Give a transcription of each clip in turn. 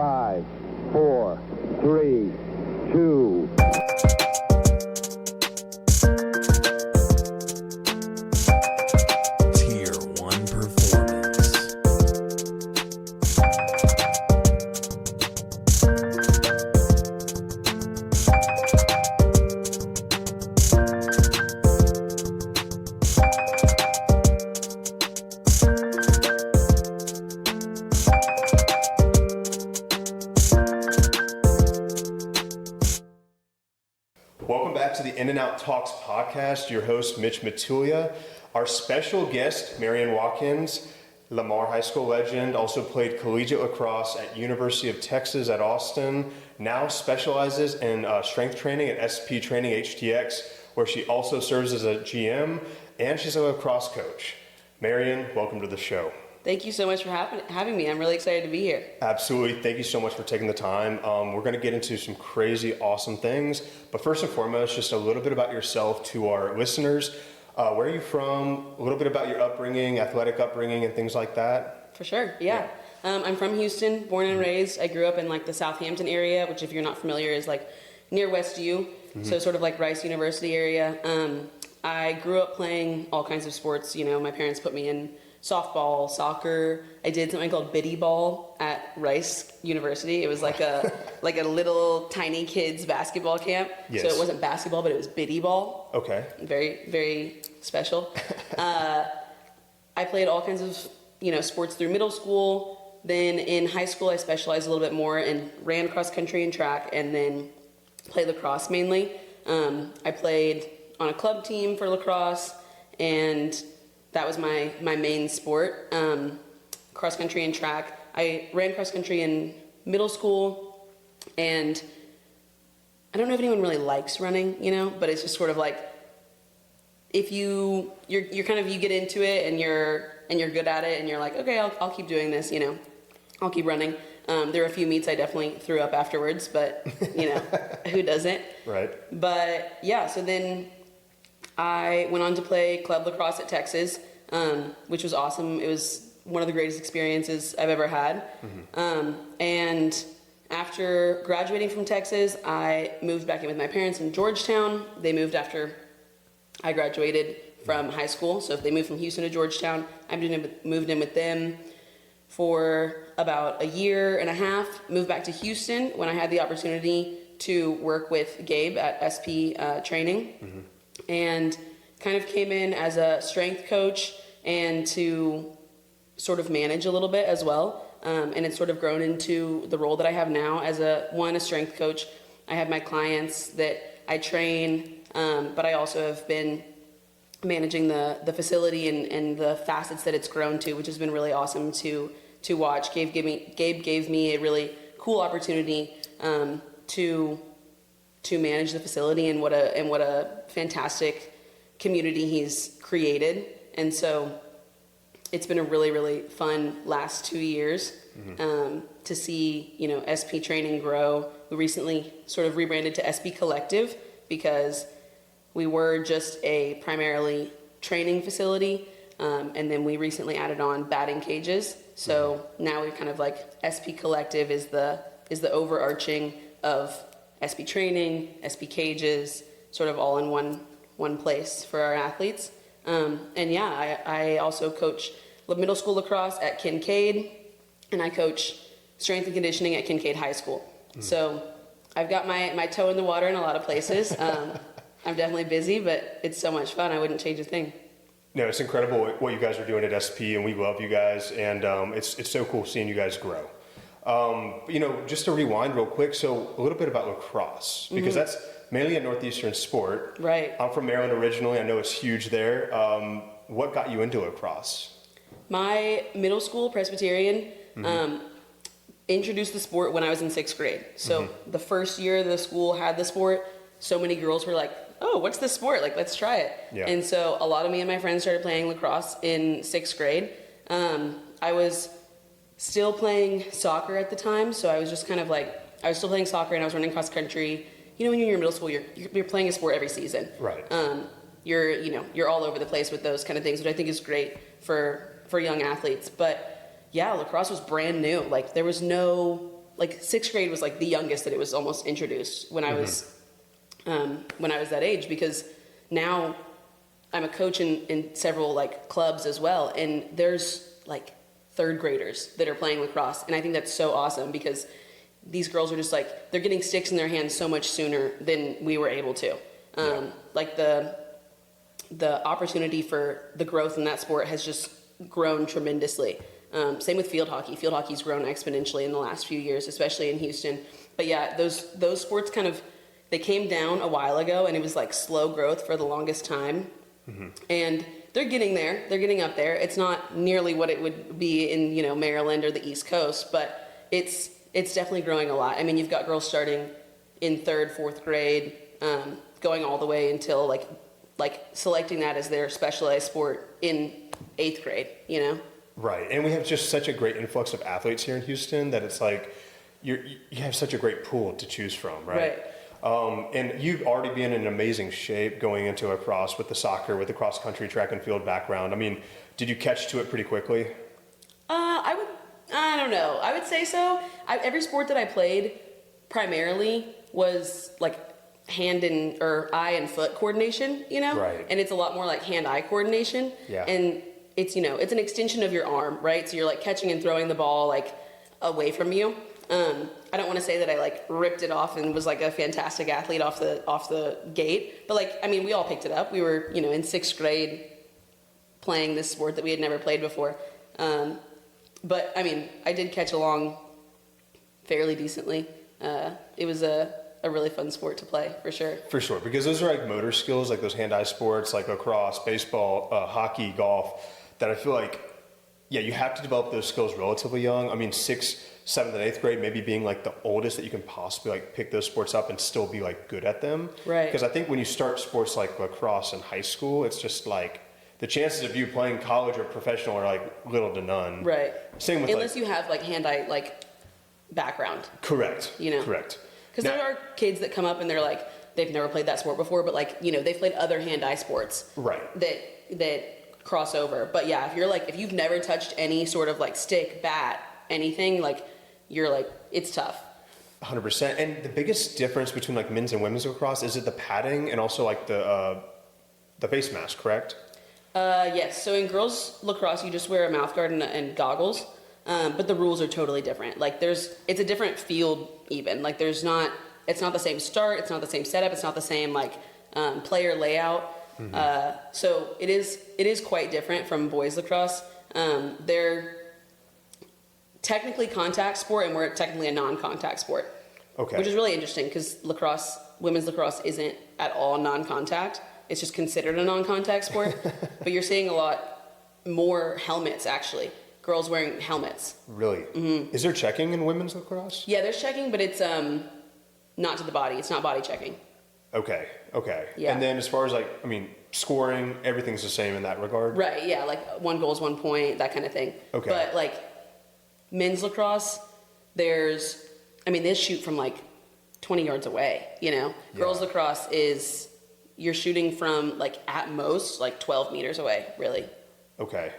5, 4, 3, 2. Tier 1 performance. Welcome back to the In and Out Talks podcast. Your host, Mitch Matulia. Our special guest, Marion Watkins, Lamar High School legend, also played collegiate lacrosse at University of Texas at Austin, now specializes in strength training at SP Training HTX, where she also serves as a GM, and she's a lacrosse coach. Marion, welcome to the show. Thank you so much for having me. I'm really excited to be here. Absolutely. Thank you so much for taking the time. We're going to get into some crazy, awesome things. But first and foremost, just a little bit about yourself to our listeners. Where are you from? A little bit about your upbringing, athletic upbringing, and things like that. For sure, yeah. I'm from Houston, born and raised. I grew up in like the Southampton area, which if you're not familiar is like near West U, so sort of like Rice University area. I grew up playing all kinds of sports. You know, my parents put me in softball, soccer. I did something called biddy ball at Rice University. It was like a little tiny kids basketball camp. Yes. So it wasn't basketball, but it was biddy ball. Okay. Very, very special. I played all kinds of, sports through middle school. Then in high school, I specialized a little bit more and ran cross country and track, and then played lacrosse mainly. I played on a club team for lacrosse, and that was my main sport, cross country and track. I ran cross country in middle school, and I don't know if anyone really likes running, but it's just sort of like, if you're kind of, you get into it and you're good at it and you're like, okay, I'll keep doing this, I'll keep running. There were a few meets I definitely threw up afterwards, but who doesn't? Right. But yeah, so then I went on to play club lacrosse at Texas, which was awesome. It was one of the greatest experiences I've ever had. And after graduating from Texas, I moved back in with my parents in Georgetown. They moved after I graduated from high school. So if they moved from Houston to Georgetown, I moved in with them for about a year and a half, moved back to Houston when I had the opportunity to work with Gabe at SP Training. And kind of came in as a strength coach and to sort of manage a little bit as well. And it's sort of grown into the role that I have now as a strength coach. I have my clients that I train, but I also have been managing the facility and the facets that it's grown to, which has been really awesome to watch. Gabe gave me a really cool opportunity to manage the facility, and what a fantastic community he's created. And so it's been a really, really fun last 2 years to see, SP Training grow. We recently sort of rebranded to SP Collective because we were just a primarily training facility, and then we recently added on batting cages. So now we're kind of like SP Collective is the overarching of SP Training, SP Cages, sort of all in one place for our athletes. And yeah, I also coach middle school lacrosse at Kinkaid, and I coach strength and conditioning at Kinkaid High School. So I've got my toe in the water in a lot of places. I'm definitely busy, but it's so much fun. I wouldn't change a thing. No, it's incredible what you guys are doing at SP, and we love you guys, and it's so cool seeing you guys grow. Just to rewind real quick, so a little bit about lacrosse, because that's mainly a Northeastern sport. Right. I'm from Maryland originally. I know it's huge there. What got you into lacrosse? My middle school Presbyterian introduced the sport when I was in 6th grade. So the first year the school had the sport, so many girls were like, oh, what's this sport? Like, let's try it. Yeah. And so a lot of me and my friends started playing lacrosse in 6th grade. I was still playing soccer at the time, so I was just kind of like, I was still playing soccer and I was running cross country. When you're in middle school, you're playing a sport every season. Right. You're all over the place with those kind of things, which I think is great for young athletes. But yeah, lacrosse was brand new. Like, there was no like 6th grade was like the youngest that it was almost introduced when I was that age, because now I'm a coach in several like clubs as well, and there's like 3rd graders that are playing lacrosse, and I think that's so awesome because these girls are just like, they're getting sticks in their hands so much sooner than we were able to. Like the opportunity for the growth in that sport has just grown tremendously. Same with field hockey. Field hockey's grown exponentially in the last few years, especially in Houston. But yeah, those sports kind of, they came down a while ago, and it was like slow growth for the longest time. And they're getting there. They're getting up there. It's not nearly what it would be in, you know, Maryland or the East Coast, but it's definitely growing a lot. I mean, you've got girls starting in 3rd, 4th grade, going all the way until like selecting that as their specialized sport in 8th grade, you know? Right, and we have just such a great influx of athletes here in Houston that it's like you have such a great pool to choose from, right? And you've already been in amazing shape going into lacrosse with the soccer, with the cross country, track and field background. I mean, did you catch to it pretty quickly? I don't know. I would say so. Every sport that I played primarily was like hand and or eye and foot coordination, you know? Right. And it's a lot more like hand-eye coordination. Yeah. And it's, you know, it's an extension of your arm, right? So you're like catching and throwing the ball like away from you. I don't want to say that I like ripped it off and was like a fantastic athlete off the gate, but like, I mean, we all picked it up. We were, you know, in 6th grade playing this sport that we had never played before. But I mean, I did catch along fairly decently. It was a really fun sport to play, for sure. For sure, because those are like motor skills, like those hand-eye sports, like lacrosse, baseball, hockey, golf, that I feel like, yeah, you have to develop those skills relatively young. I mean, 6th, 7th, and 8th grade, maybe being like the oldest that you can possibly like pick those sports up and still be like good at them. Right. Because I think when you start sports like lacrosse in high school, it's just like the chances of you playing college or professional are like little to none. Right. Same with unless you have like hand-eye like background. Correct. You know. Correct. Because there are kids that come up and they're like, they've never played that sport before, but like, you know, they've played other hand-eye sports. Right. That cross over. But yeah, if you've never touched any sort of like stick, bat, anything, like you're like, it's tough. 100%. And the biggest difference between like men's and women's lacrosse, is it the padding and also like the face mask, correct? Yes. So in girls lacrosse, you just wear a mouth guard and goggles. But the rules are totally different. Like it's a different field even. Like it's not the same start. It's not the same setup. It's not the same like player layout. So it is quite different from boys lacrosse. They're technically contact sport, and we're technically a non-contact sport. Okay. Which is really interesting because women's lacrosse isn't at all non-contact. It's just considered a non-contact sport. But you're seeing a lot more helmets actually. Girls wearing helmets. Really? Mm-hmm. Is there checking in women's lacrosse? Yeah, there's checking, but it's not to the body. It's not body checking. Okay. Yeah. And then as far as like, I mean, scoring, everything's the same in that regard? Right, yeah, like 1 goal is 1 point, that kind of thing. Okay. But like men's lacrosse, they shoot from like 20 yards away, you know? Yeah. Girls lacrosse you're shooting from like at most like 12 meters away, really. Okay.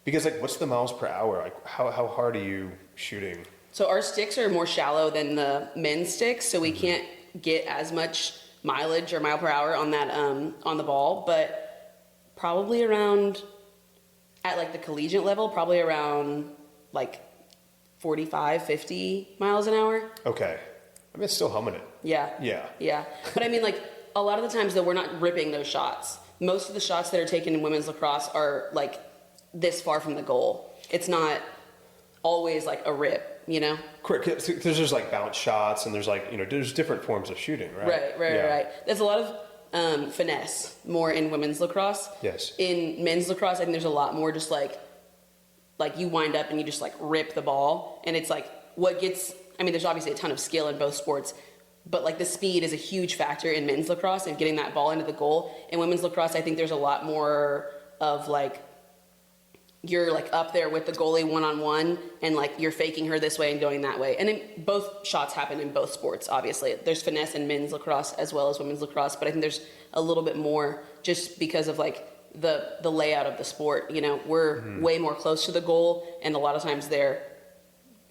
Because like, what's the miles per hour? Like, how hard are you shooting? So our sticks are more shallow than the men's sticks, so we can't get as much mileage or mile per hour on that on the ball, but probably around at like the collegiate level, probably around like 45, 50 miles an hour. Okay. I mean, it's still humming it. Yeah. But I mean, like a lot of the times though, we're not ripping those shots. Most of the shots that are taken in women's lacrosse are like this far from the goal. It's not always like a rip, you know? Correct. Because there's like bounce shots and there's like, you know, there's different forms of shooting, right? Right. There's a lot of finesse more in women's lacrosse. Yes. In men's lacrosse, I think there's a lot more just like you wind up and you just like rip the ball. And it's like there's obviously a ton of skill in both sports, but like the speed is a huge factor in men's lacrosse and getting that ball into the goal. In women's lacrosse, I think there's a lot more of like, you're like up there with the goalie one-on-one and like you're faking her this way and going that way. And then both shots happen in both sports, obviously. There's finesse in men's lacrosse as well as women's lacrosse, but I think there's a little bit more just because of like the layout of the sport. You know, we're way more close to the goal and a lot of times they're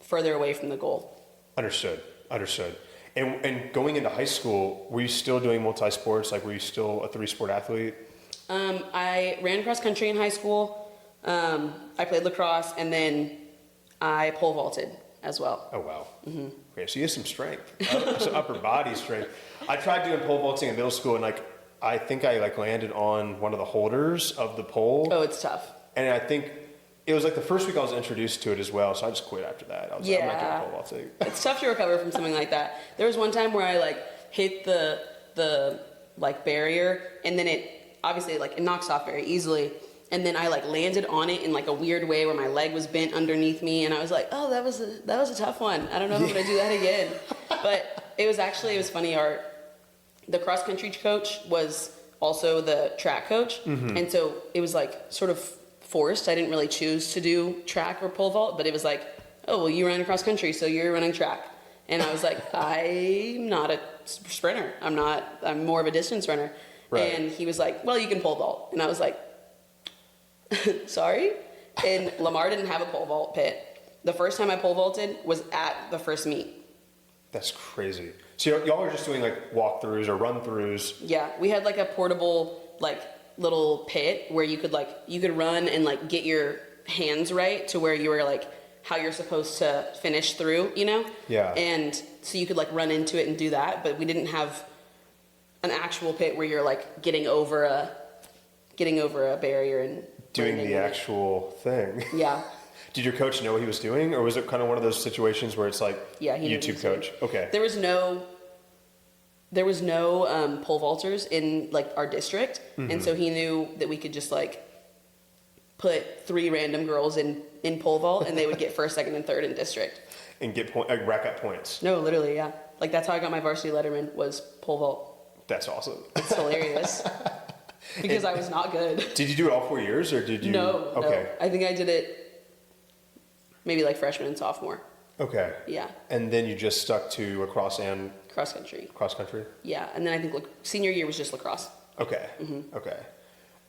further away from the goal. Understood. And going into high school, were you still doing multi-sports? Like, were you still a 3-sport athlete? I ran cross country in high school. I played lacrosse, and then I pole vaulted as well. Oh, wow. Mm-hmm. Okay, so you have some strength, some upper body strength. I tried doing pole vaulting in middle school, and I think I landed on one of the holders of the pole. Oh, it's tough. And I think it was like the first week I was introduced to it as well, so I just quit after that. I was like, I'm not doing pole vaulting. It's tough to recover from something like that. There was one time where I hit the barrier, and then it obviously it knocks off very easily. And then I landed on it in a weird way where my leg was bent underneath me, and I was like, oh, that was a tough one. I don't know if I'm gonna do that again. But it was funny. The cross country coach was also the track coach, and so it was sort of forced. I didn't really choose to do track or pole vault, but it was oh, well, you ran cross country, so you're running track. And I was like, I'm not a sprinter. I'm more of a distance runner. Right. And he was like, well, you can pole vault. And I was like, sorry? And Lamar didn't have a pole vault pit. The first time I pole vaulted was at the first meet. That's crazy. So y'all are just doing walkthroughs or run-throughs. Yeah, we had a portable little pit where you could run and get your hands right to where you were how you're supposed to finish through, Yeah. And so you could run into it and do that, but we didn't have an actual pit where you're getting over a barrier and doing the actual thing. Yeah. Did your coach know what he was doing, or was it kind of one of those situations where it's yeah, he YouTube coach? Okay. There was no pole vaulters in our district, and so he knew that we could just put 3 random girls in pole vault, and they would get first, second, and third in district. And get rack up points. No, literally, yeah. That's how I got my varsity letterman, was pole vault. That's awesome. It's hilarious. Because I was not good. Did you do it all 4 years, or did you? No. Okay. No. I think I did it maybe freshman and sophomore. Okay. Yeah. And then you just stuck to lacrosse and cross country. Cross country. Yeah, and then I think senior year was just lacrosse. Okay. Okay.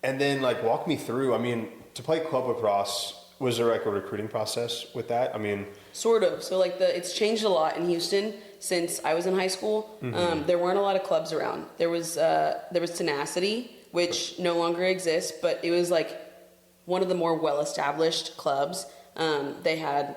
And then walk me through. I mean, to play club lacrosse, was there a recruiting process with that? I mean, sort of. So it's changed a lot in Houston since I was in high school. There weren't a lot of clubs around. There was Tenacity, which no longer exists, but it was one of the more well-established clubs. They had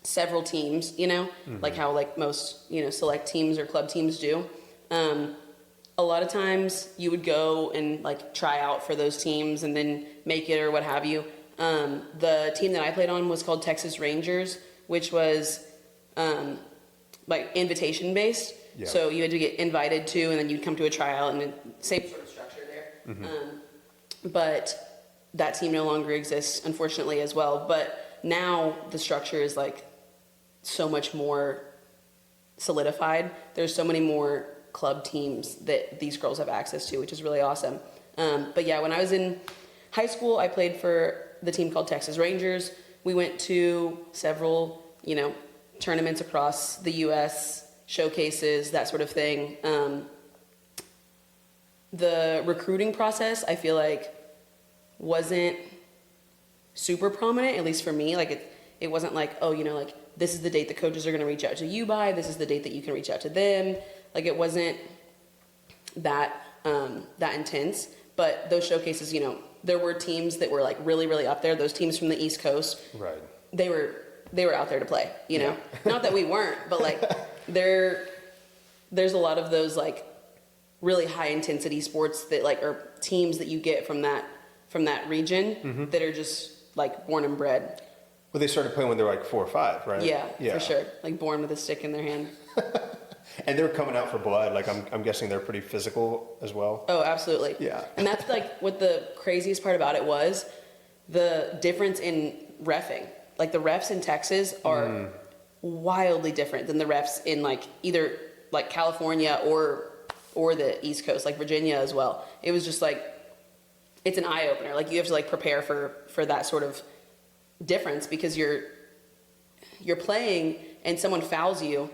several teams, how most select teams or club teams do. A lot of times you would go and try out for those teams and then make it or what have you. The team that I played on was called Texas Rangers, which was invitation based. Yeah. So you had to get invited to, and then you'd come to a tryout, and same sort of structure there. But that team no longer exists, unfortunately, as well. But now the structure is so much more solidified. There's so many more club teams that these girls have access to, which is really awesome. But yeah, when I was in high school, I played for the team called Texas Rangers. We went to several, tournaments across the U.S., showcases, that sort of thing. The recruiting process, I feel wasn't super prominent, at least for me. It wasn't this is the date the coaches are going to reach out to you by, this is the date that you can reach out to them. It wasn't that intense. But those showcases, there were teams that were really, really up there. Those teams from the East Coast, right? They were out there to play. Yeah. Not that we weren't, but there's a lot of those really high intensity sports that or teams that you get from that region that are just born and bred. Well, they started playing when they were 4 or 5, right? Yeah, for sure. Born with a stick in their hand. And they're coming out for blood. I'm guessing they're pretty physical as well. Oh, absolutely. Yeah. And that's what the craziest part about it was, the difference in reffing. The refs in Texas are wildly different than the refs in either California or the East Coast, Virginia as well. It was just it's an eye opener. You have to prepare for that sort of difference, because you're playing and someone fouls you,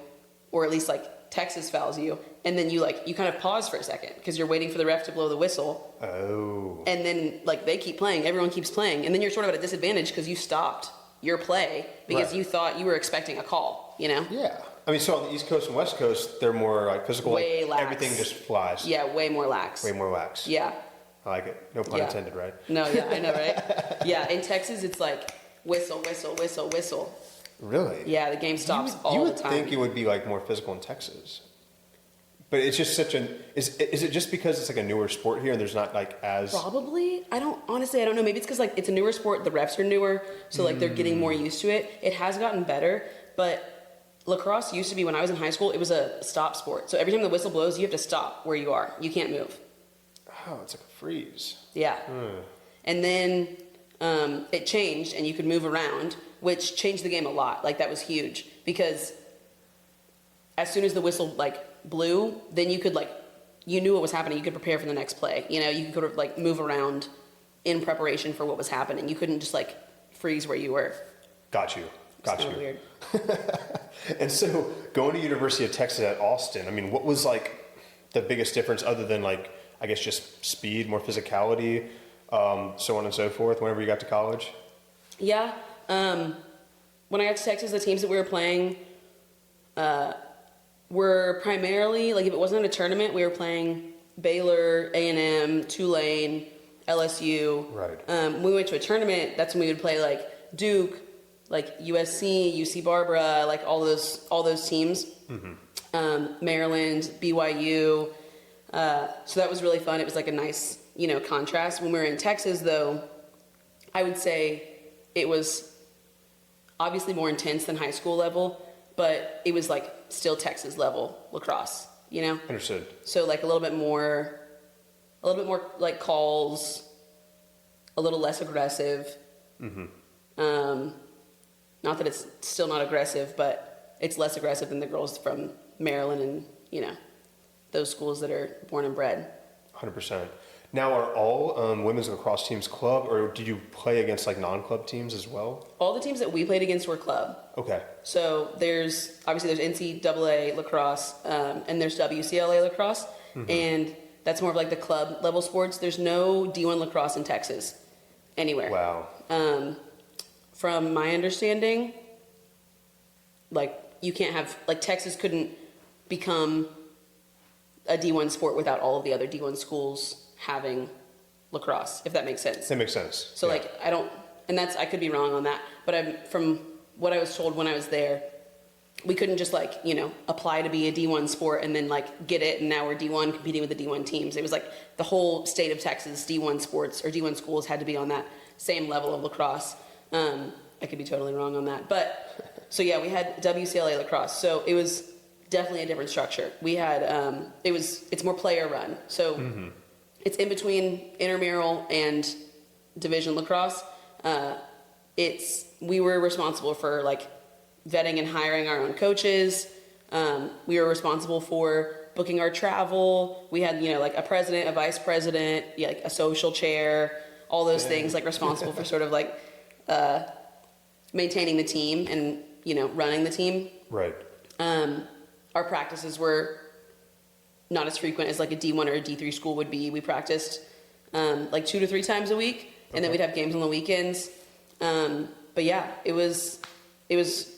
or at least Texas fouls you, and then you kind of pause for a second because you're waiting for the ref to blow the whistle. Oh. And then they keep playing, everyone keeps playing, and then you're sort of at a disadvantage because you stopped your play because you thought you were expecting a call, Yeah. I mean, so on the East Coast and West Coast, they're more like physical. Way like lax. everything just flies. Yeah, way more lax. Way more lax. Yeah. I like it. No pun Yeah. intended, right? No, yeah, I know, right? Yeah, in Texas, it's like whistle, whistle, whistle, whistle. Really? Yeah, the game stops all you the would time. think it would be like more physical in Texas, but it's just such an. Is it just because it's like a newer sport here and there's not like as. Probably. I don't know. Maybe it's because like it's a newer sport. The refs are newer, so like they're getting more used to it. It has gotten better, but lacrosse used to be when I was in high school. It was a stop sport. So every time the whistle blows, you have to stop where you are. You can't move. Oh, it's like a freeze. Yeah. And then it changed, and you could move around, which changed the game a lot. Like that was huge because as soon as the whistle like blew, then you could like you knew what was happening. You could prepare for the next play. You know, you could like move around in preparation for what was happening. You couldn't just like freeze where you were. Got you. Got It's you. kinda weird. And so going to University of Texas at Austin, I mean, what was like the biggest difference other than like, I guess just speed, more physicality, so on and so forth, whenever you got to college? Yeah. When I got to Texas, the teams that we were playing were primarily, like if it wasn't a tournament, we were playing Baylor, A&M, Tulane, LSU. Right. When we went to a tournament, that's when we would play like Duke, like USC, UC Barbara, like all those teams. Maryland, BYU. So that was really fun. It was like a nice, contrast. When we were in Texas, though, I would say it was obviously more intense than high school level, but it was like still Texas level lacrosse, Understood. So like a little bit more like calls, a little less aggressive. Not that it's still not aggressive, but it's less aggressive than the girls from Maryland and, those schools that are born and bred. 100%. Now, are all women's lacrosse teams club, or did you play against like non-club teams as well? All the teams that we played against were club. Okay. So there's NCAA lacrosse, and there's WCLA lacrosse, and that's more of like the club level sports. There's no D1 lacrosse in Texas anywhere. Wow. From my understanding, like you can't have, like Texas couldn't become a D1 sport without all of the other D1 schools having lacrosse, if that makes sense. That makes sense. So Yeah. like I could be wrong on that, but from what I was told when I was there, we couldn't just like, apply to be a D1 sport and then like get it and now we're D1 competing with the D1 teams. It was like the whole state of Texas D1 sports or D1 schools had to be on that same level of lacrosse. I could be totally wrong on that. But so yeah, we had WCLA lacrosse. So it was definitely a different structure. We had it's more player run. So it's in between intramural and division lacrosse. We were responsible for like vetting and hiring our own coaches. We were responsible for booking our travel. We had, like a president, a vice president, like a social chair, all those things, like responsible for sort of like maintaining the team and, running the team. Right. Our practices were not as frequent as like a D1 or a D3 school would be. We practiced like 2 to 3 times a week, and then we'd have games on the weekends. But yeah, it was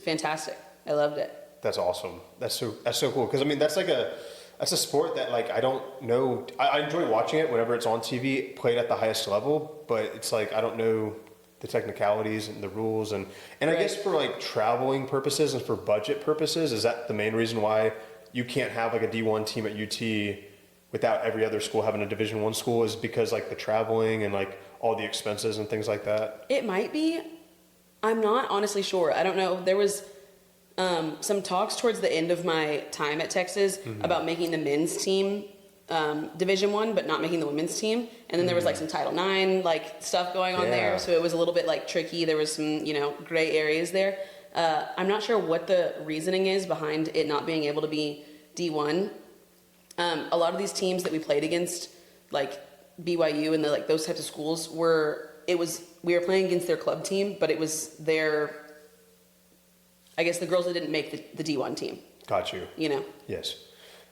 fantastic. I loved it. That's awesome. That's so cool. Because I mean, that's a sport that like I don't know. I enjoy watching it whenever it's on TV, played at the highest level. But it's like I don't know the technicalities and the rules and I Right. guess for like traveling purposes and for budget purposes, is that the main reason why you can't have like a D1 team at UT without every other school having a Division I school, is because like the traveling and like all the expenses and things like that? It might be. I'm not honestly sure. I don't know. There was some talks towards the end of my time at Texas about making the men's team Division I, but not making the women's team. And then there was like some Title IX like stuff going on there, so it was a little bit like tricky. There was some gray areas there. I'm not sure what the reasoning is behind it not being able to be D1. A lot of these teams that we played against, like BYU and those types of schools, we were playing against their club team, but it was I guess the girls that didn't make the D1 team. Got you. Yes.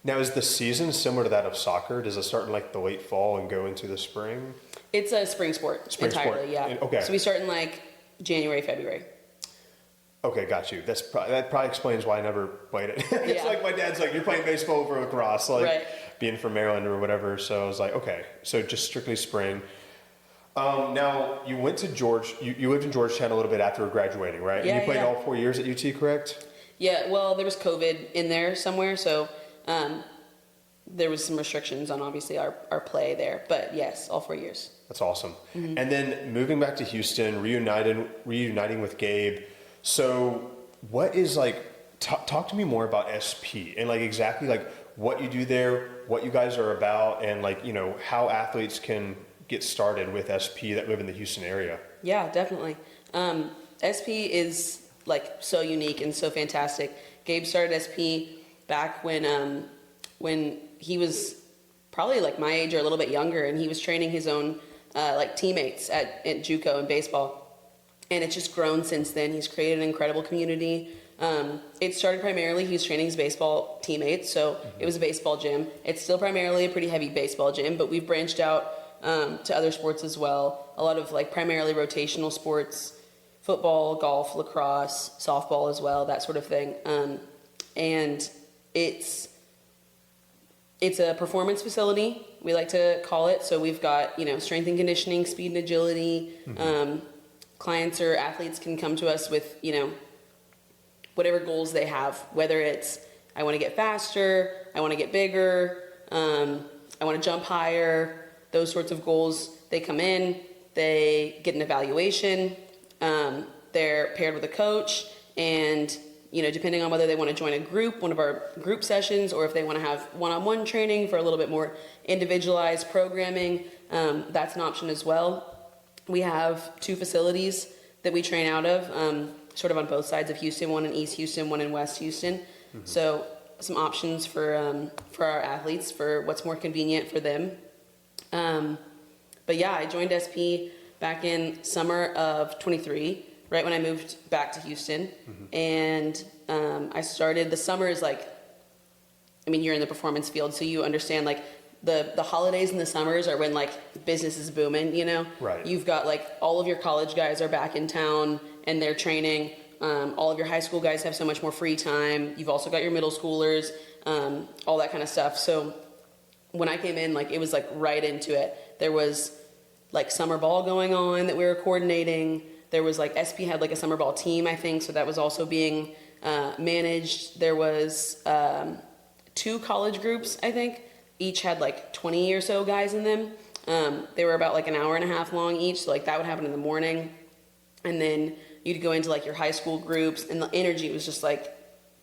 Now, is the season similar to that of soccer? Does it start in like the late fall and go into the spring? It's a spring sport entirely, yeah. Okay. So we start in like January, February. Okay, got you. That probably explains why I never played it. It's Yeah. like my dad's like, you're playing baseball for lacrosse, like Right. being from Maryland or whatever. So I was like, okay, so just strictly spring. Now you went to you lived in Georgetown a little bit after graduating, right? Yeah, And you played yeah. all 4 years at UT, correct? Yeah, well, there was COVID in there somewhere, so there was some restrictions on obviously our play there. But yes, all 4 years. That's awesome. Mm-hmm. And then moving back to Houston, reuniting with Gabe. So what is like, talk to me more about SP and like exactly like what you do there, what you guys are about, and like, you know, how athletes can get started with SP that live in the Houston area. Yeah, definitely. SP is like so unique and so fantastic. Gabe started SP back when he was probably like my age or a little bit younger, and he was training his own like teammates at JUCO in baseball. And it's just grown since then. He's created an incredible community. It started primarily, he was training his baseball teammates, so it was a baseball gym. It's still primarily a pretty heavy baseball gym, but we've branched out to other sports as well. A lot of like primarily rotational sports, football, golf, lacrosse, softball as well, that sort of thing. And it's a performance facility, we like to call it. So we've got, you know, strength and conditioning, speed and agility. Clients or athletes can come to us with, you know, whatever goals they have, whether it's I want to get faster, I want to get bigger, I want to jump higher, those sorts of goals. They come in, they get an evaluation, they're paired with a coach, and you know, depending on whether they want to join a group, one of our group sessions, or if they want to have one-on-one training for a little bit more individualized programming, that's an option as well. We have 2 facilities that we train out of, sort of on both sides of Houston, one in East Houston, one in West Houston. So some options for our athletes for what's more convenient for them. But yeah, I joined SP back in summer of 23, right when I moved back to Houston. And I started, the summer is like, I mean, you're in the performance field, so you understand like the holidays and the summers are when like business is booming, you know? Right. You've got like all of your college guys are back in town and they're training. All of your high school guys have so much more free time. You've also got your middle schoolers, all that kind of stuff. So when I came in, like it was like right into it. There was like summer ball going on that we were coordinating. There was like SP had like a summer ball team, I think, so that was also being managed. There was 2 college groups, I think. Each had like 20 or so guys in them. They were about like an hour and a half long each, so like that would happen in the morning. And then you'd go into like your high school groups, and the energy was just like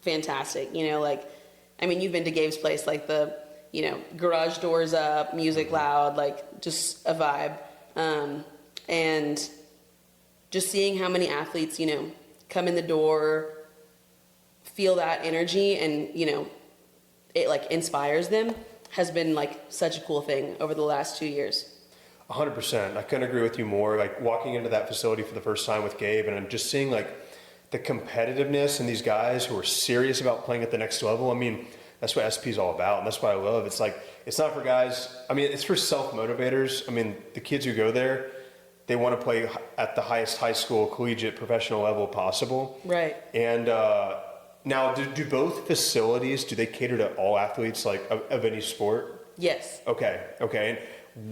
fantastic, you know, like, I mean, you've been to Gabe's place, like the, you know, garage doors up, music loud, like just a vibe. And just seeing how many athletes, you know, come in the door, feel that energy, and, you know, it like inspires them has been like such a cool thing over the last 2 years. 100%. I couldn't agree with you more. Like walking into that facility for the first time with Gabe and just seeing like the competitiveness in these guys who are serious about playing at the next level. I mean, that's what SP is all about, and that's what I love. It's like, it's not for guys, I mean, it's for self-motivators. I mean, the kids who go there, they want to play at the highest high school, collegiate, professional level possible. Right. And now, do both facilities, do they cater to all athletes, like of any sport? Yes. Okay. And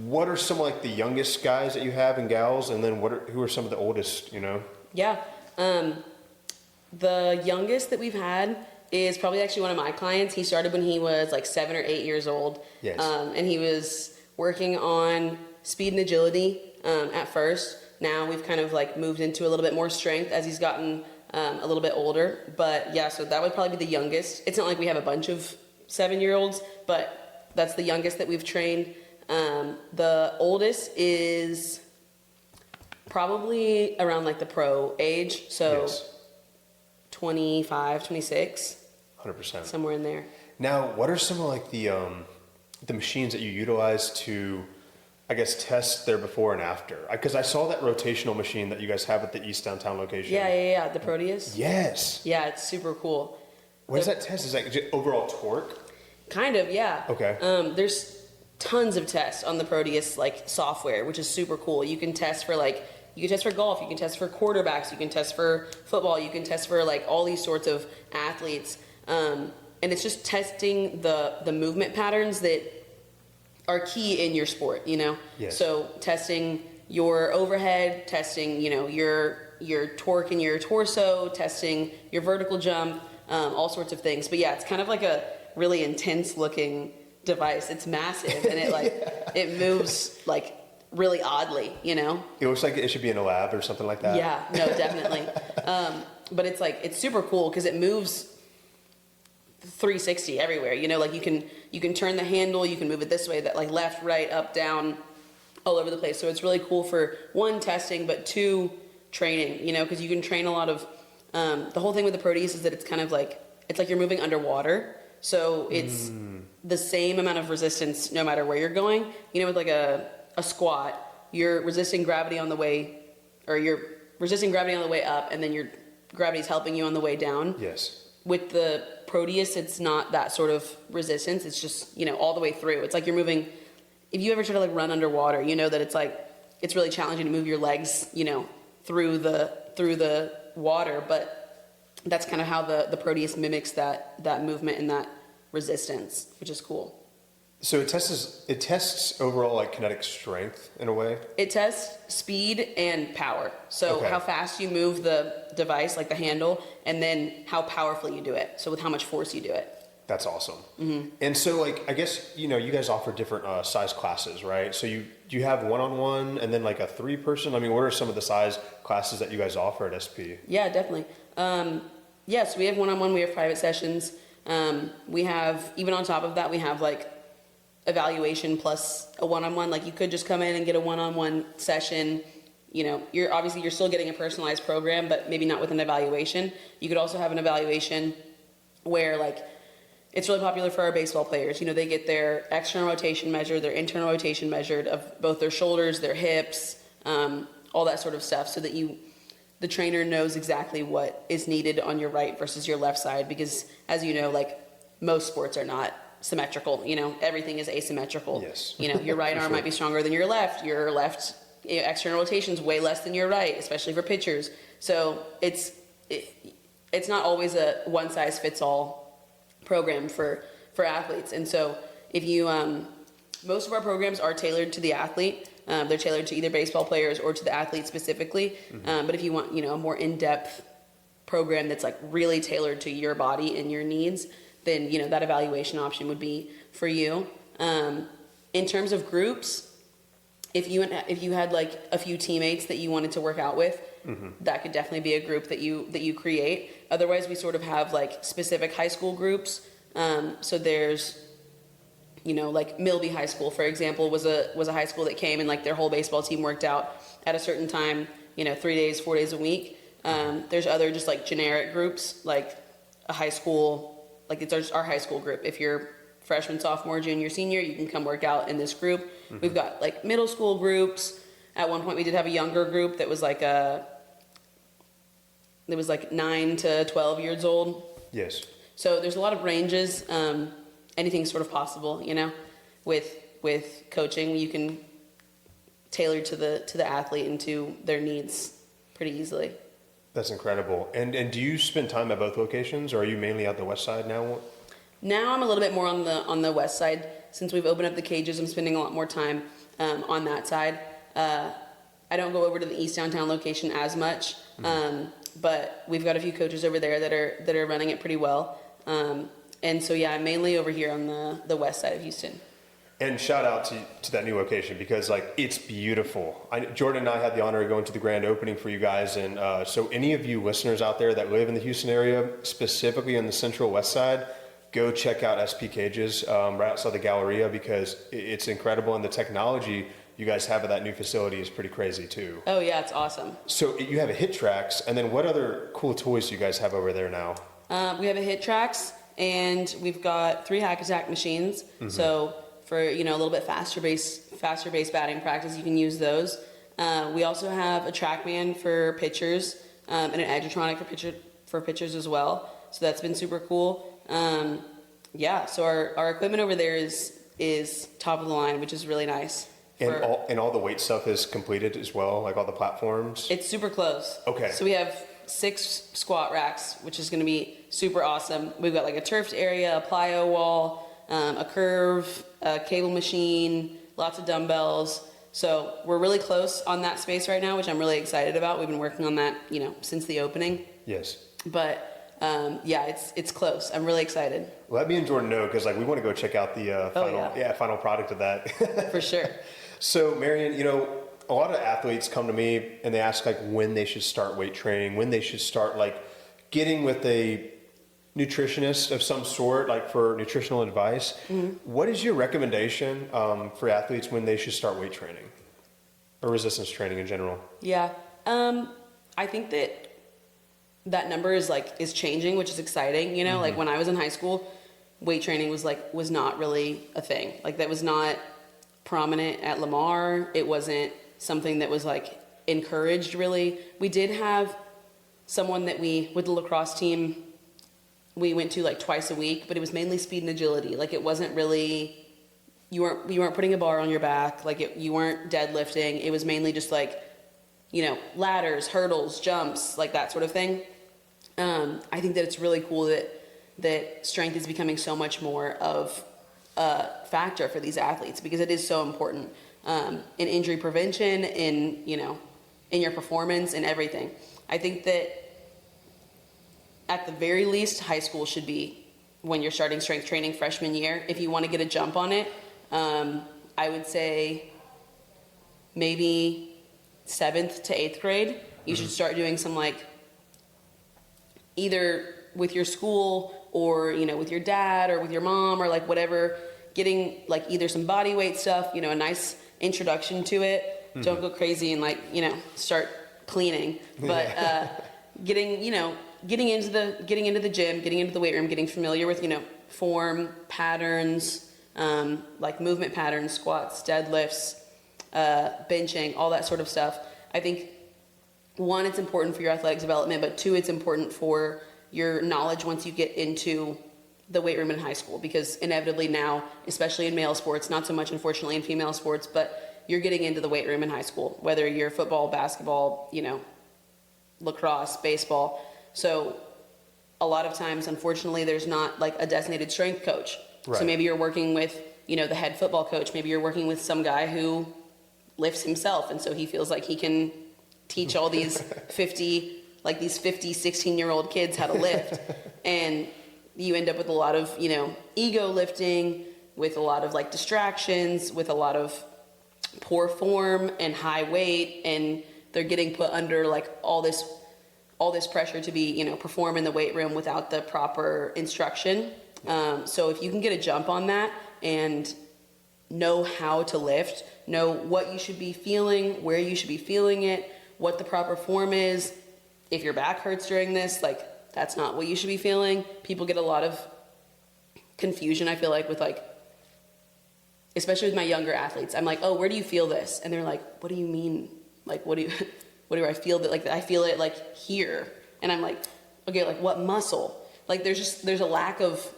what are some like the youngest guys that you have and gals, and then who are some of the oldest, you know? Yeah. The youngest that we've had is probably actually one of my clients. He started when he was like 7 or 8 years old. Yes. And he was working on speed and agility at first. Now we've kind of like moved into a little bit more strength as he's gotten a little bit older. But yeah, so that would probably be the youngest. It's not like we have a bunch of 7-year-olds, but that's the youngest that we've trained. The oldest is probably around like the pro age, so Yes. 25, 26, 100%. somewhere in there. Now, what are some of like the machines that you utilize to, I guess, test their before and after? Because I saw that rotational machine that you guys have at the East Downtown location. Yeah, the Proteus. Yes. Yeah, it's super cool. What does that test? Is that just overall torque? Kind of, yeah. Okay. There's tons of tests on the Proteus like software, which is super cool. You can test for like, you can test for golf, you can test for quarterbacks, you can test for football, you can test for like all these sorts of athletes. And it's just testing the movement patterns that are key in your sport, you know? Yes. So testing your overhead, testing, you know, your torque in your torso, testing your vertical jump, all sorts of things. But yeah, it's kind of like a really intense looking device. It's massive and it like, it moves like really oddly, you know? It looks like it should be in a lab or something like that. Yeah, no, definitely. But it's like, it's super cool because it moves 360 everywhere, you know, like you can turn the handle, you can move it this way, that like left, right, up, down, all over the place. So it's really cool for one, testing, but two, training, you know, because you can train a lot of, the whole thing with the Proteus is that it's kind of like, it's like you're moving underwater. So it's the same amount of resistance no matter where you're going. You know, with like a squat, you're resisting gravity on the way, or you're resisting gravity on the way up, and then your gravity's helping you on the way down. Yes. With the Proteus, it's not that sort of resistance. It's just, you know, all the way through. It's like you're moving, if you ever try to like run underwater, you know that it's like, it's really challenging to move your legs, you know, through the water, but that's kind of how the Proteus mimics that movement and that resistance, which is cool. So it tests overall like kinetic strength in a way? It tests speed and power. So Okay. how fast you move the device, like the handle, and then how powerfully you do it. So with how much force you do it. That's awesome. Mm-hmm. And so like, I guess, you know, you guys offer different size classes, right? So you have one-on-one and then like a 3-person? I mean, what are some of the size classes that you guys offer at SP? Yeah, definitely. So we have one-on-one, we have private sessions. We have, even on top of that, we have like evaluation plus a one-on-one. Like you could just come in and get a one-on-one session. You know, you're still getting a personalized program, but maybe not with an evaluation. You could also have an evaluation where like, it's really popular for our baseball players. You know, they get their external rotation measured, their internal rotation measured of both their shoulders, their hips, all that sort of stuff, so that the trainer knows exactly what is needed on your right versus your left side. Because as you know, like most sports are not symmetrical. You know, everything is asymmetrical. Yes. You know, your right arm might be stronger than your left. Your left external rotation is way less than your right, especially for pitchers. So it's not always a one size fits all program for athletes. And so if you most of our programs are tailored to the athlete. They're tailored to either baseball players or to the athlete specifically. But if you want, you know, a more in-depth program that's like really tailored to your body and your needs, then, you know, that evaluation option would be for you. In terms of groups, if you had like a few teammates that you wanted to work out with, that could definitely be a group that you create. Otherwise, we sort of have like specific high school groups. So there's, you know, like Milby High School, for example, was a high school that came and like their whole baseball team worked out at a certain time, you know, 3 days, 4 days a week. There's other just like generic groups, like a high school, like it's our high school group. If you're freshman, sophomore, junior, senior, you can come work out in this group. We've got like middle school groups. At one point we did have a younger group that was like 9 to 12 years old. Yes. So there's a lot of ranges. Anything's sort of possible, you know, with coaching. You can tailor to the athlete and to their needs pretty easily. That's incredible. And do you spend time at both locations, or are you mainly out the west side now? Now I'm a little bit more on the west side. Since we've opened up the cages, I'm spending a lot more time on that side. I don't go over to the East Downtown location as much, but we've got a few coaches over there that are running it pretty well. And so yeah, I'm mainly over here on the west side of Houston. And shout out to that new location, because like it's beautiful. Jordan and I had the honor of going to the grand opening for you guys, and so any of you listeners out there that live in the Houston area, specifically on the central west side, go check out SP Cages right outside the Galleria, because it's incredible, and the technology you guys have at that new facility is pretty crazy too. Oh yeah, it's awesome. So you have a hit tracks, and then what other cool toys do you guys have over there now? We have a hit tracks, and we've got 3 hack attack machines. So for, you know, a little bit faster base batting practice, you can use those. We also have a TrackMan for pitchers, and an Edgertronic for pitchers as well. So that's been super cool. Yeah, so our equipment over there is top of the line, which is really nice. And all the weight stuff is completed as well, like all the platforms? It's super close. Okay. So we have 6 squat racks, which is going to be super awesome. We've got like a turfed area, a plyo wall, a curve, a cable machine, lots of dumbbells. So we're really close on that space right now, which I'm really excited about. We've been working on that, since the opening. Yes. But yeah, it's close. I'm really excited. Let me and Jordan know, because we want to go check out the final product of that. For sure. So Marion, a lot of athletes come to me and they ask when they should start weight training, when they should start getting with a nutritionist of some sort, for nutritional advice. Mm-hmm. What is your recommendation for athletes when they should start weight training or resistance training in general? Yeah, I think that number is changing, which is exciting. Mm-hmm. When I was in high school, weight training was not really a thing. That was not prominent at Lamar. It wasn't something that was encouraged really. We did have someone that with the lacrosse team, we went to twice a week, but it was mainly speed and agility. It wasn't really, you weren't putting a bar on your back. You weren't deadlifting. It was mainly just ladders, hurdles, jumps, that sort of thing. I think that it's really cool that strength is becoming so much more of a factor for these athletes, because it is so important in injury prevention, in your performance and everything. I think that at the very least, high school should be when you're starting strength training freshman year. If you want to get a jump on it, I would say maybe 7th to 8th grade, you should start doing some either with your school or, with your dad or with your mom or whatever, getting either some body weight stuff, a nice introduction to it. Mm-hmm. Don't go crazy and start cleaning, but getting into the gym, getting into the weight room, getting familiar with, form, patterns, movement patterns, squats, deadlifts, benching, all that sort of stuff. I think 1, it's important for your athletic development, but 2, it's important for your knowledge once you get into the weight room in high school, because inevitably now, especially in male sports, not so much unfortunately in female sports, but you're getting into the weight room in high school, whether you're football, basketball, lacrosse, baseball. So a lot of times, unfortunately, there's not a designated strength coach. Right. So maybe you're working with, the head football coach. Maybe you're working with some guy who lifts himself, and so he feels like he can teach all these 50, 16-year-old kids how to lift. And you end up with a lot of, ego lifting, with a lot of distractions, with a lot of poor form and high weight, and they're getting put under all this pressure to be, perform in the weight room without the proper instruction. So if you can get a jump on that and know how to lift, know what you should be feeling, where you should be feeling it, what the proper form is. If your back hurts during this, that's not what you should be feeling. People get a lot of confusion, I feel with especially with my younger athletes. I'm oh, where do you feel this? And they're what do you mean? What do I feel that I feel it here? And I'm okay, what muscle? There's a lack of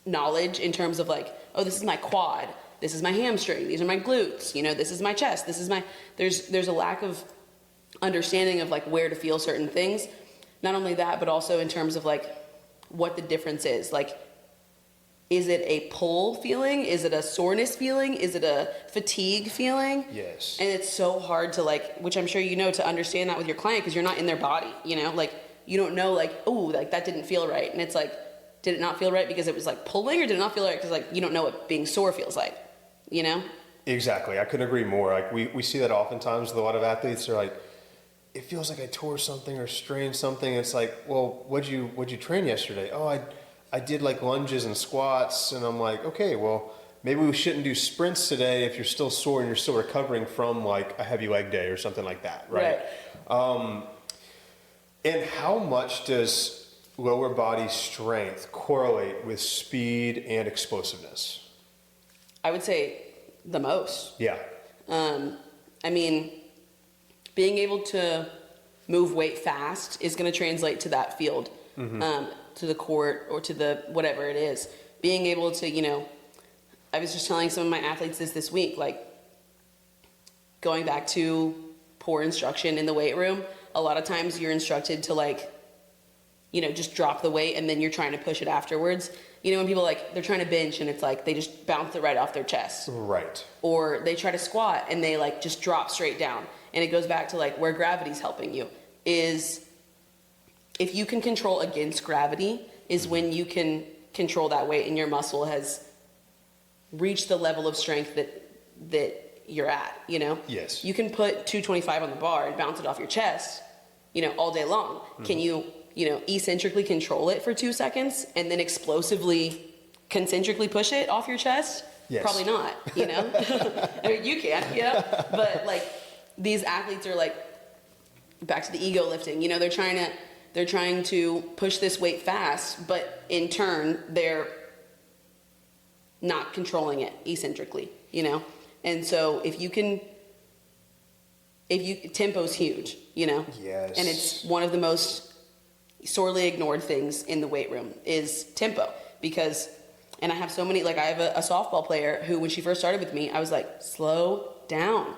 knowledge in terms of oh, this is my quad, this is my hamstring, these are my glutes, this is my chest, this is my, there's a lack of understanding of where to feel certain things. Not only that, but also in terms of what the difference is. Is it a pull feeling? Is it a soreness feeling? Is it a fatigue feeling? Yes. And it's so hard to which I'm sure to understand that with your client, because you're not in their body, you don't know oh, that didn't feel right. And it's did it not feel right because it was pulling, or did it not feel right because you don't know what being sore feels like, Exactly. I couldn't agree more. We see that oftentimes with a lot of athletes. They're it feels like I tore something or strained something. It's well, what'd you train yesterday? Oh, I did lunges and squats. And I'm okay, well, maybe we shouldn't do sprints today if you're still sore and you're still recovering from a heavy leg day or something like that, right? And how much does lower body strength correlate with speed and explosiveness? I would say the most. Yeah. I mean, being able to move weight fast is going to translate to that field, to the court or to the whatever it is. Being able to, I was just telling some of my athletes this week, going back to poor instruction in the weight room, a lot of times you're instructed to like, just drop the weight and then you're trying to push it afterwards. When people they're trying to bench and it's like they just bounce it right off their chest. Right. Or they try to squat and they just drop straight down. And it goes back to where gravity's helping you is if you can control against gravity is when you can control that weight and your muscle has reached the level of strength that you're at, Yes. You can put 225 on the bar and bounce it off your chest, all day long. Mm-hmm. Can you, eccentrically control it for 2 seconds and then explosively concentrically push it off your chest? Yes. Probably not, I mean, you can, but these athletes are back to the ego lifting, they're trying to push this weight fast, but in turn they're not controlling it eccentrically, And so tempo's huge, Yes. And it's one of the most sorely ignored things in the weight room is tempo because, and I have so many, I have a softball player who, when she first started with me, I was like, slow down.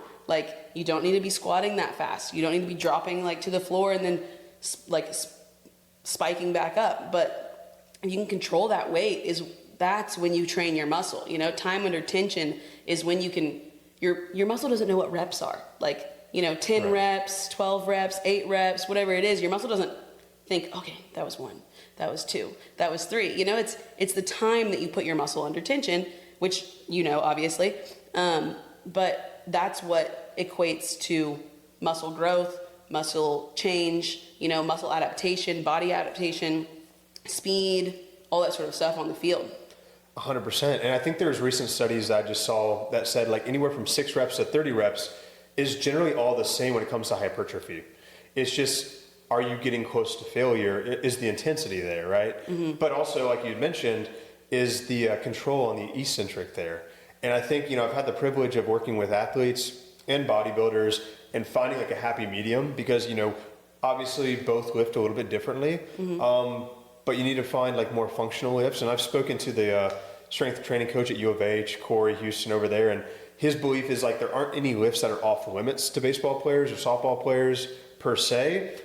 You don't need to be squatting that fast. You don't need to be dropping to the floor and then spiking back up. But if you can control that weight that's when you train your muscle. Time under tension is when you can, your muscle doesn't know what reps are. 10 right. reps, 12 reps, 8 reps, whatever it is, your muscle doesn't think, okay, that was 1, that was 2, that was 3. It's the time that you put your muscle under tension, which obviously, but that's what equates to muscle growth, muscle change, muscle adaptation, body adaptation, speed, all that sort of stuff on the field. 100%. And I think there's recent studies that I just saw that said anywhere from 6 reps to 30 reps is generally all the same when it comes to hypertrophy. It's just, are you getting close to failure? Is the intensity there, right? Mm-hmm. But also, like you mentioned, is the control on the eccentric there. And I think, I've had the privilege of working with athletes and bodybuilders and finding a happy medium because, obviously both lift a little bit differently. Mm-hmm. But you need to find more functional lifts. And I've spoken to the strength training coach at U of H, Corey Houston over there, and his belief is there aren't any lifts that are off limits to baseball players or softball players per se,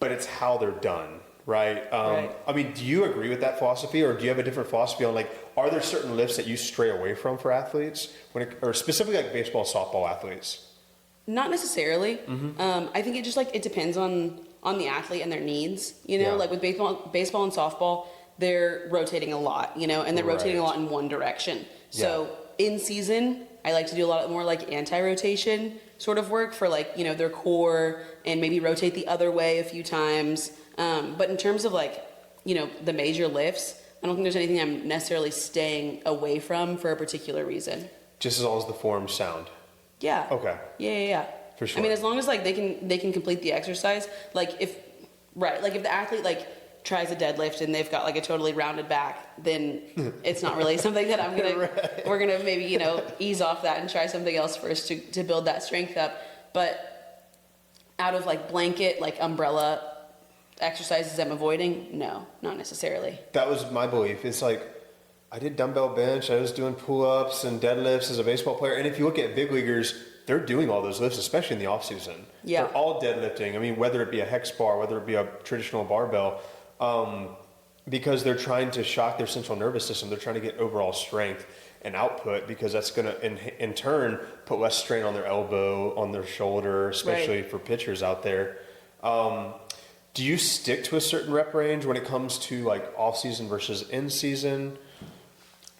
but it's how they're done, right? Right. I mean, do you agree with that philosophy, or do you have a different philosophy on are there certain lifts that you stray away from for athletes, or specifically baseball, softball athletes? Not necessarily. Mm-hmm. I think it just it depends on the athlete and their needs. With baseball and softball, they're rotating a lot. And they're rotating a lot in one direction. So in season, I like to do a lot more anti-rotation sort of work for their core and maybe rotate the other way a few times. But in terms of the major lifts, I don't think there's anything I'm necessarily staying away from for a particular reason. Just as long as the form's sound. Yeah. Okay. Yeah. For sure. I mean, as long as they can complete the exercise, if the athlete tries a deadlift and they've got a totally rounded back, then it's not really something that I'm gonna right. We're gonna maybe ease off that and try something else first to build that strength up. But out of blanket umbrella exercises I'm avoiding, no, not necessarily. That was my belief. It's I did dumbbell bench, I was doing pull-ups and deadlifts as a baseball player, and if you look at big leaguers, they're doing all those lifts, especially in the off season. Yeah. They're all deadlifting. I mean, whether it be a hex bar, whether it be a traditional barbell, because they're trying to shock their central nervous system. They're trying to get overall strength and output because that's going to, in turn, put less strain on their elbow, on their shoulder, especially for pitchers out there. Do you stick to a certain rep range when it comes to off season versus in season?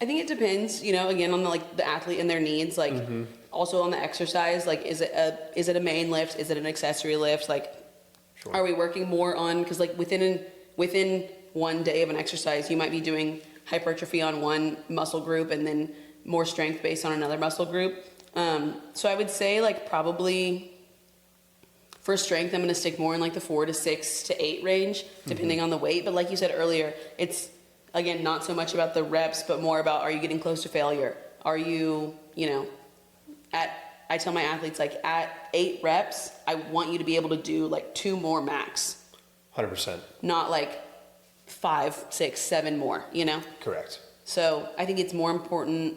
I think it depends, again on the athlete and their needs. Mm-hmm. Also on the exercise, is it a main lift? Is it an accessory lift? Sure. Are we working more on, because within one day of an exercise, you might be doing hypertrophy on one muscle group and then more strength based on another muscle group. So I would say probably for strength, I'm going to stick more in the 4 to 6 to 8 range, depending mm-hmm. on the weight. But like you said earlier, it's again not so much about the reps, but more about, are you getting close to failure? Are you, I tell my athletes at 8 reps, I want you to be able to do 2 more max. 100%. Not 5, 6, 7 more, Correct. So I think it's more important.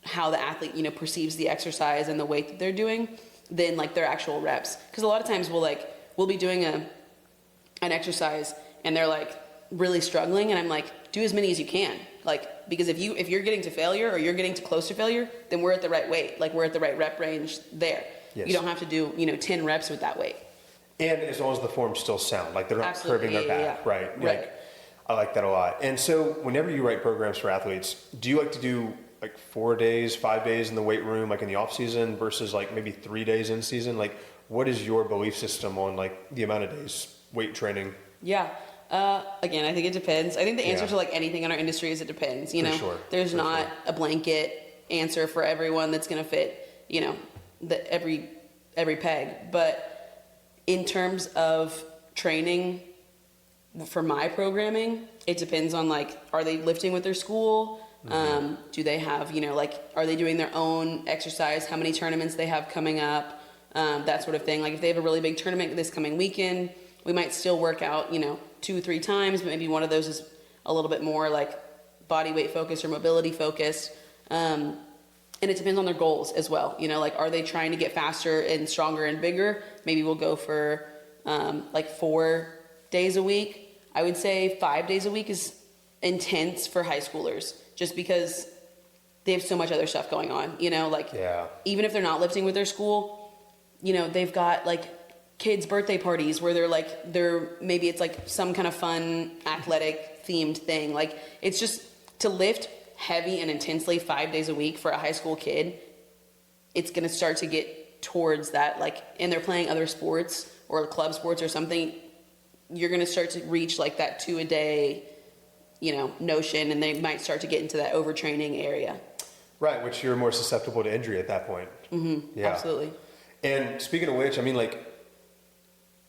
how the athlete, perceives the exercise and the weight that they're doing than like their actual reps. Because a lot of times we'll be doing an exercise and they're like really struggling, and I'm like, do as many as you can. Like, because if you're getting to failure or you're getting to close to failure, then we're at the right weight. Like, we're at the right rep range there. Yes. You don't have to do, 10 reps with that weight. And as long as the form's still sound, like they're not Absolutely. curving their back, right? Like, I like that a lot. And so whenever you write programs for athletes, do you like to do like 4 days, 5 days in the weight room, like in the off season versus like maybe 3 days in season? Like, what is your belief system on like the amount of days weight training? Yeah. Again, I think it depends. I think the answer to like anything in our industry is it depends. Sure. There's not a blanket answer for everyone that's going to fit, every peg. But in terms of training for my programming, it depends on like, are they lifting with their school? Do they have, are they doing their own exercise? How many tournaments they have coming up? That sort of thing. Like if they have a really big tournament this coming weekend, we might still work out, 2 or 3 times, but maybe one of those is a little bit more like body weight focused or mobility focused. And it depends on their goals as well. Like, are they trying to get faster and stronger and bigger? Maybe we'll go for like 4 days a week. I would say 5 days a week is intense for high schoolers just because they have so much other stuff going on, even if they're not lifting with their school, they've got like kids' birthday parties where maybe it's like some kind of fun athletic themed thing. Like, it's just to lift heavy and intensely 5 days a week for a high school kid, it's going to start to get towards that, like, and they're playing other sports or club sports or something, you're going to start to reach like that 2 a day, notion, and they might start to get into that overtraining area. Right, which you're more susceptible to injury at that point. Mm-hmm. Yeah. Absolutely. And speaking of which, I mean, like,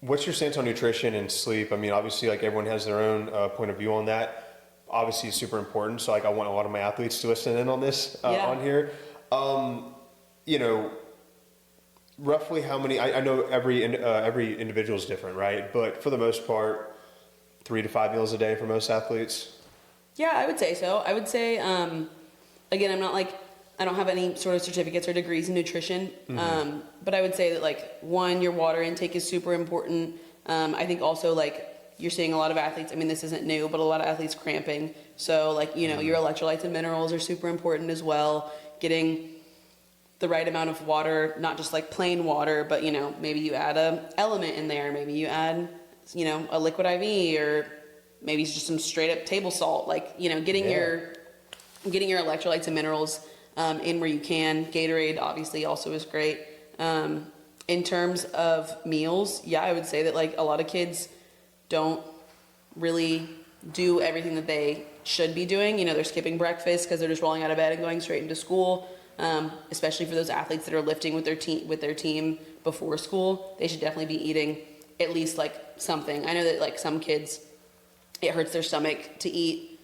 what's your stance on nutrition and sleep? I mean, obviously, like, everyone has their own point of view on that. Obviously, it's super important. So, like, I want a lot of my athletes to listen in on this on here. Roughly how many? I know every individual is different, right? But for the most part, 3 to 5 meals a day for most athletes. Yeah, I would say so. I would say, again, I don't have any sort of certificates or degrees in nutrition, but I would say that, like, one, your water intake is super important. I think also, like, you're seeing a lot of athletes, I mean, this isn't new, but a lot of athletes cramping. So, like, your electrolytes and minerals are super important as well. Getting the right amount of water, not just like plain water, but, maybe you add a element in there. Maybe you add, a liquid IV, or maybe it's just some straight up table salt. Like, getting your electrolytes and minerals in where you can. Gatorade obviously also is great. In terms of meals, yeah, I would say that, like, a lot of kids don't really do everything that they should be doing. They're skipping breakfast because they're just rolling out of bed and going straight into school. Especially for those athletes that are lifting with their team before school, they should definitely be eating at least like something. I know that, like, some kids, it hurts their stomach to eat,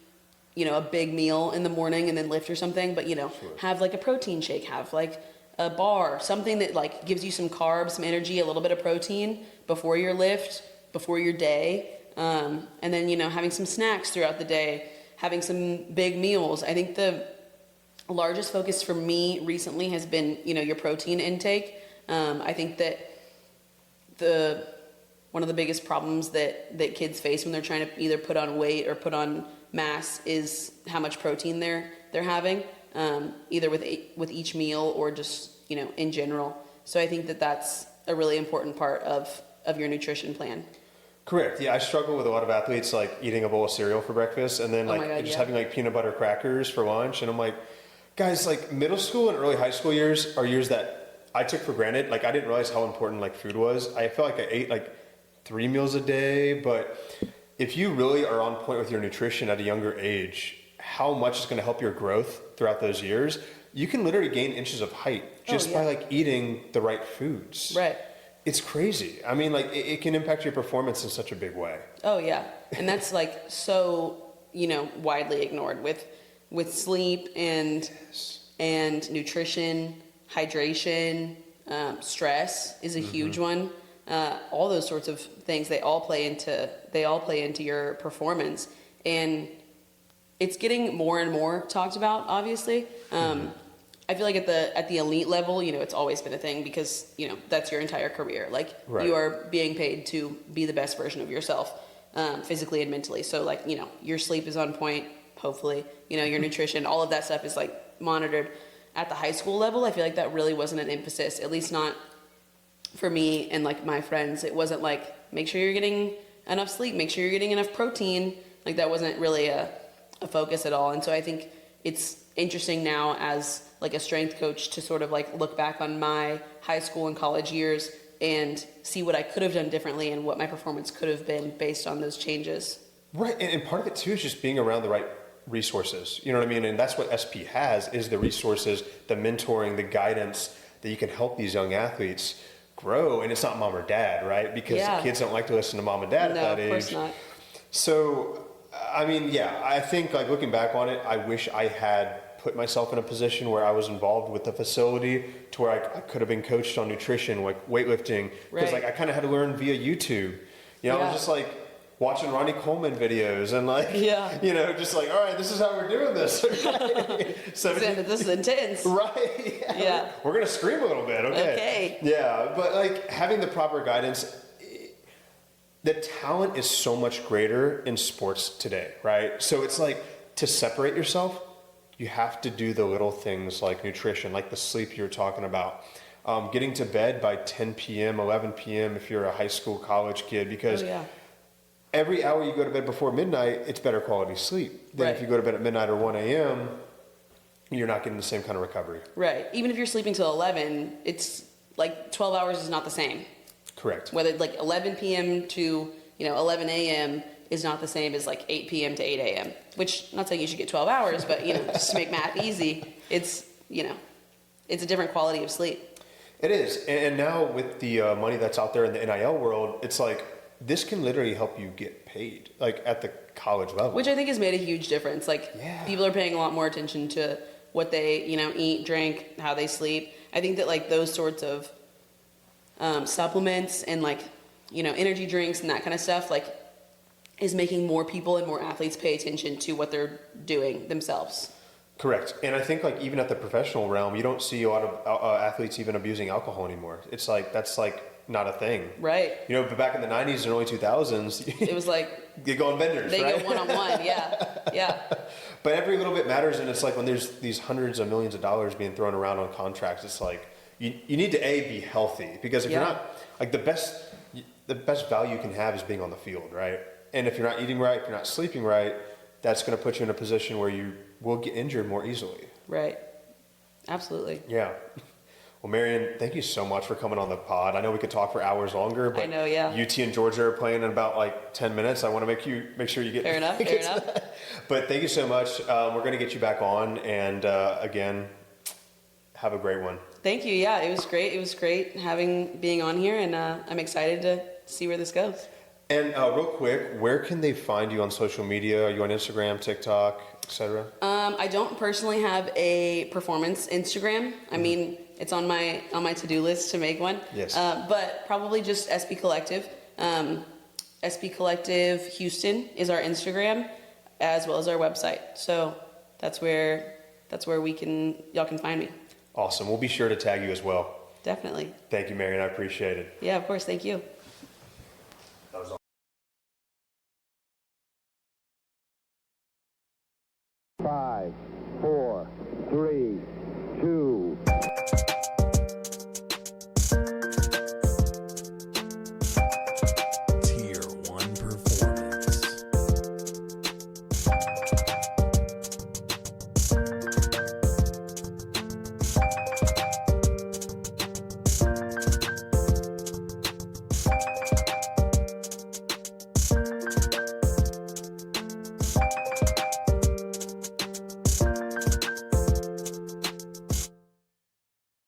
a big meal in the morning and then lift or something, but, Sure. have like a protein shake, have like a bar, something that like gives you some carbs, some energy, a little bit of protein before your lift, before your day. And then, having some snacks throughout the day, having some big meals. I think the largest focus for me recently has been, your protein intake. I think that one of the biggest problems that kids face when they're trying to either put on weight or put on mass is how much protein they're having, either with each meal or just, in general. So I think that that's a really important part of your nutrition plan. Correct. Yeah, I struggle with a lot of athletes, like, eating a bowl of cereal for breakfast and then, like, having like peanut butter crackers for lunch, and I'm like, guys, like, middle school and early high school years are years that I took for granted. Like, I didn't realize how important, like, food was. I felt like I ate like 3 meals a day, but if you really are on point with your nutrition at a younger age, how much is going to help your growth throughout those years? You can literally gain inches of height just by, like, eating the right foods. Right. It's crazy. I mean, like, it can impact your performance in such a big way. Oh yeah. And that's, like, so, widely ignored with sleep and nutrition, hydration, stress is a huge one. All those sorts of things, they all play into your performance, and it's getting more and more talked about, obviously. I feel like at the elite level, you know, it's always been a thing because, you know, that's your entire career. Like Right. you are being paid to be the best version of yourself, physically and mentally. So like, you know, your sleep is on point, hopefully, you know, your nutrition, all of that stuff is like monitored. At the high school level, I feel like that really wasn't an emphasis, at least not for me and like my friends. It wasn't like, make sure you're getting enough sleep, make sure you're getting enough protein. Like that wasn't really a focus at all. And so I think it's interesting now as like a strength coach to sort of like look back on my high school and college years and see what I could have done differently and what my performance could have been based on those changes. Right, and part of it too is just being around the right resources. You know what I mean? And that's what SP has, is the resources, the mentoring, the guidance that you can help these young athletes grow. And it's not mom or dad, right? Because kids don't like to listen to mom and dad at that age. No, of course not. So, I mean, yeah, I think like looking back on it, I wish I had put myself in a position where I was involved with the facility to where I could have been coached on nutrition, like weightlifting. Because like I kind of had to learn via YouTube. You know, I was just like watching Ronnie Coleman videos and like, you know, just like, all right, this is how we're doing this. Right? This is intense. Right. Yeah. We're going to scream a little bit. Okay. Yeah. But like having the proper guidance, the talent is so much greater in sports today, right? So it's like to separate yourself, you have to do the little things like nutrition, like the sleep you were talking about. Getting to bed by 10 p.m., 11 p.m. if you're a high school, college kid, because every hour you go to bed before midnight, it's better quality sleep than if you go to bed at midnight or 1 a.m., you're not getting the same kind of recovery. Right. Even if you're sleeping till 11, it's like 12 hours is not the same. Correct. Whether like 11 p.m. to, you know, 11 a.m. is not the same as like 8 p.m. to 8 a.m., which I'm not saying you should get 12 hours, but, you know, just to make math easy, it's, you know, it's a different quality of sleep. It is. And now with the money that's out there in the NIL world, it's like this can literally help you get paid, like at the college level. Which I think has made a huge difference. Like people are paying a lot more attention to what they, you know, eat, drink, how they sleep. I think that like those sorts of supplements and like, you know, energy drinks and that kind of stuff, like is making more people and more athletes pay attention to what they're doing themselves. Correct. And I think like even at the professional realm, you don't see a lot of athletes even abusing alcohol anymore. It's like, that's like not a thing. Right. You know, but back in the 90s and early 2000s, it was like, you go on vendors, they right? go one-on-one. Yeah. But every little bit matters. And it's like when there's these hundreds of millions of dollars being thrown around on contracts, it's like, you need to be healthy, because if you're not, like the best value you can have is being on the field, right? And if you're not eating right, if you're not sleeping right, that's going to put you in a position where you will get injured more easily. Right. Absolutely. Yeah. Well, Marion, thank you so much for coming on the pod. I know we could talk for hours longer, but I know, UT and Georgia are playing in about like 10 minutes. I want to make sure you get fair enough. But thank you so much. We're going to get you back on, and again, have a great one. Thank you. Yeah, it was great. It was great being on here, and I'm excited to see where this goes. And real quick, where can they find you on social media? Are you on Instagram, TikTok, etc.? I don't personally have a performance Instagram. I mean, it's on my to-do list to make one. Yes. But probably just SB Collective. SB Collective Houston is our Instagram, as well as our website. So that's where y'all can find me. Awesome. We'll be sure to tag you as well. Definitely. Thank you, Marion. I appreciate it. Yeah, of course. Thank you. That was awesome. 5, 4, 3,